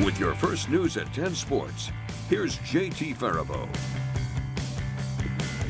With your first news at 10 Sports, here's JT Faribault.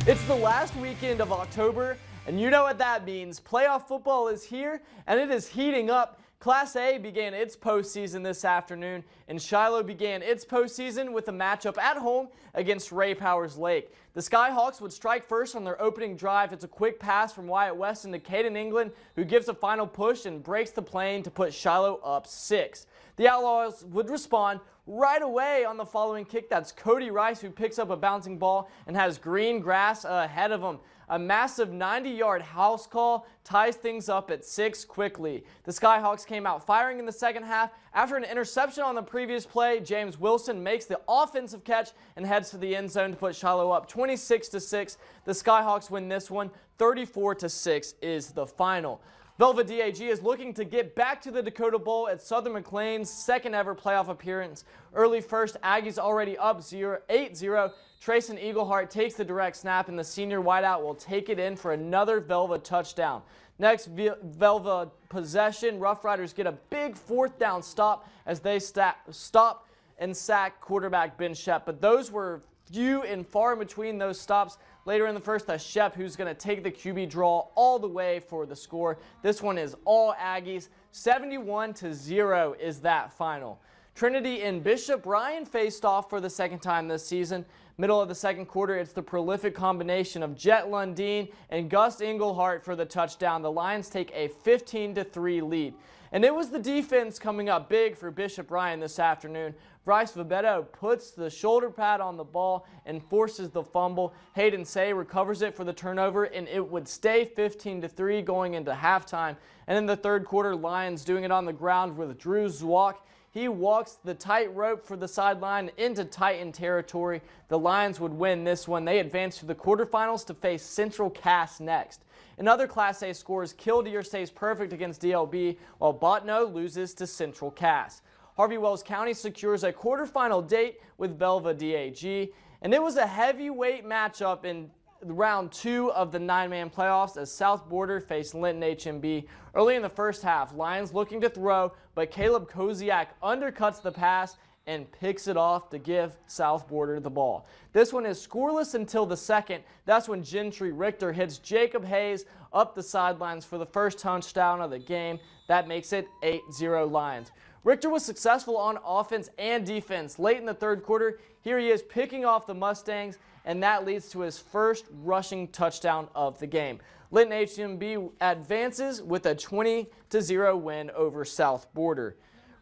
It's the last weekend of October, and you know what that means. Playoff football is here, and it is heating up. Class A began its postseason this afternoon, and Shiloh began its postseason with a matchup at home against Ray Powers Lake. The Skyhawks would strike first on their opening drive. It's a quick pass from Wyatt Weston to Caden England, who gives a final push and breaks the plane to put Shiloh up 6. The Outlaws would respond right away on the following kick. That's Cody Rice, who picks up a bouncing ball and has green grass ahead of him. A massive 90-yard house call ties things up at 6 quickly. The Skyhawks came out firing in the second half. After an interception on the previous play, James Wilson makes the offensive catch and heads to the end zone to put Shiloh up 26-6. The Skyhawks win this one. 34-6 is the final. Velva DAG is looking to get back to the Dakota Bowl at Southern McLean's second ever playoff appearance. Early first, Aggies already up 8-0. Trayson Eaglehart takes the direct snap, and the senior wideout will take it in for another Velva touchdown. Next Velva possession, Rough Riders get a big fourth down stop as they stop and sack quarterback Ben Shep. But those were few and far in between those stops. Later in the first, that's Shep who's going to take the QB draw all the way for the score. This one is all Aggies. 71-0 is that final. Trinity and Bishop Ryan faced off for the second time this season. Middle of the second quarter, it's the prolific combination of Jet Lundeen and Gus Engelhart for the touchdown. The Lions take a 15-3 lead. And it was the defense coming up big for Bishop Ryan this afternoon. Bryce Vibetto puts the shoulder pad on the ball and forces the fumble. Hayden Say recovers it for the turnover, and it would stay 15-3 going into halftime. And in the third quarter, Lions doing it on the ground with Drew Zwak. He walks the tightrope for the sideline into Titan territory. The Lions would win this one. They advance to the quarterfinals to face Central Cass next. In other Class A scores, Killdeer stays perfect against DLB, while Botno loses to Central Cass. Harvey Wells County secures a quarterfinal date with Velva DAG, and it was a heavyweight matchup in round 2 of the 9-man playoffs as South Border faced Linton HMB. Early in the first half, Lions looking to throw, but Caleb Koziak undercuts the pass and picks it off to give South Border the ball. This one is scoreless until the second. That's when Gentry Richter hits Jacob Hayes up the sidelines for the first touchdown of the game. That makes it 8-0 Lions. Richter was successful on offense and defense. Late in the third quarter, here he is picking off the Mustangs, and that leads to his first rushing touchdown of the game. Linton HMB advances with a 20-0 win over South Border.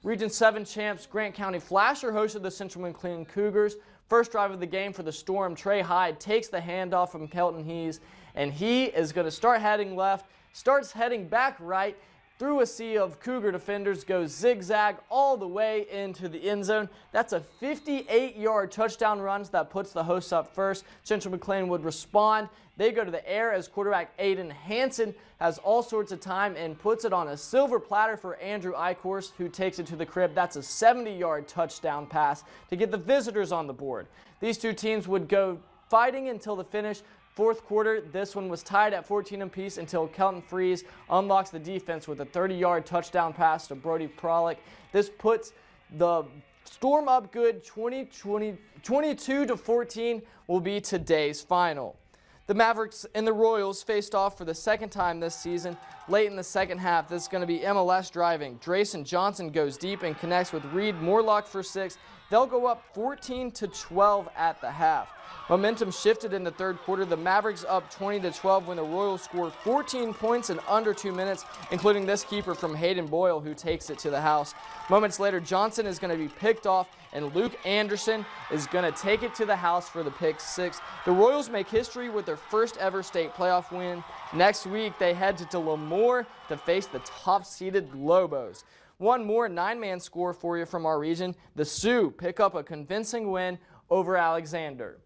Region 7 champs Grant County Flasher hosted the Central McLean Cougars. First drive of the game for the Storm, Trey Hyde takes the handoff from Kelton Hees, and he is going to start heading left, starts heading back right, through a sea of Cougar defenders, goes zigzag all the way into the end zone. That's a 58-yard touchdown run that puts the hosts up first. Central McLean would respond. They go to the air as quarterback Aiden Hansen has all sorts of time and puts it on a silver platter for Andrew Eichhorst, who takes it to the crib. That's a 70-yard touchdown pass to get the visitors on the board. These two teams would go fighting until the finish. Fourth quarter, this one was tied at 14 apiece until Kelton Freeze unlocks the defense with a 30-yard touchdown pass to Brody Prolick. This puts the Storm up good. 22-14 will be today's final. The Mavericks and the Royals faced off for the second time this season. Late in the second half, this is going to be MLS driving. Drayson Johnson goes deep and connects with Reed Morlock for 6. They'll go up 14-12 at the half. Momentum shifted in the third quarter. The Mavericks up 20-12 when the Royals scored 14 points in under 2 minutes, including this keeper from Hayden Boyle, who takes it to the house. Moments later, Johnson is going to be picked off, and Luke Anderson is going to take it to the house for the pick 6. The Royals make history with their first ever state playoff win. Next week, they head to Lemoore to face the top-seeded Lobos. One more 9-man score for you from our region. The Sioux pick up a convincing win over Alexander.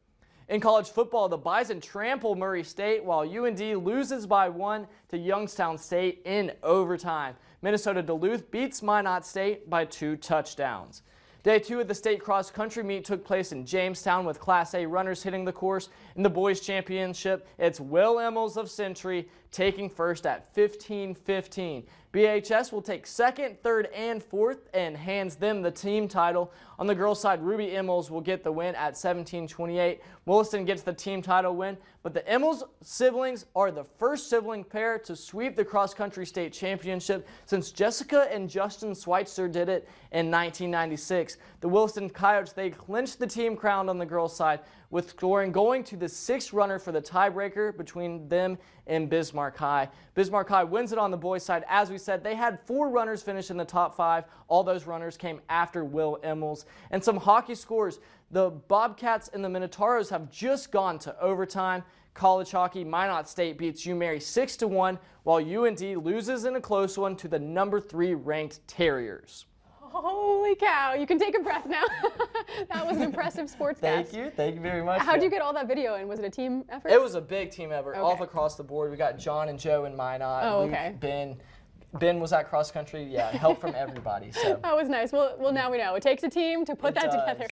In college football, the Bison trample Murray State while UND loses by 1 to Youngstown State in overtime. Minnesota Duluth beats Minot State by 2 touchdowns. Day 2 of the state cross-country meet took place in Jamestown with Class A runners hitting the course. In the boys championship, it's Will Emmels of Century taking first at 15-15. BHS will take second, third, and fourth and hands them the team title. On the girls' side, Ruby Emmels will get the win at 17-28. Williston gets the team title win, but the Emmels siblings are the first sibling pair to sweep the cross-country state championship since Jessica and Justin Schweitzer did it in 1996. The Williston Coyotes, they clinched the team crown on the girls' side with scoring going to the 6th runner for the tiebreaker between them and Bismarck High. Bismarck High wins it on the boys' side. As we said, they had 4 runners finish in the top 5. All those runners came after Will Emmels. And some hockey scores. The Bobcats and the Minotauros have just gone to overtime. College hockey, Minot State beats UMary 6-1, while UND loses in a close one to the number 3 ranked Terriers. Holy cow, you can take a breath now. That was an impressive sportscast. Thank you very much. How'd you get all that video in? Was it a team effort? It was a big team effort, Okay. all across the board. We got John and Joe in Minot, Oh, Luke, okay. Ben was at cross country. Yeah, help from everybody. So That was nice. Well, now we know. It takes a team to put that together.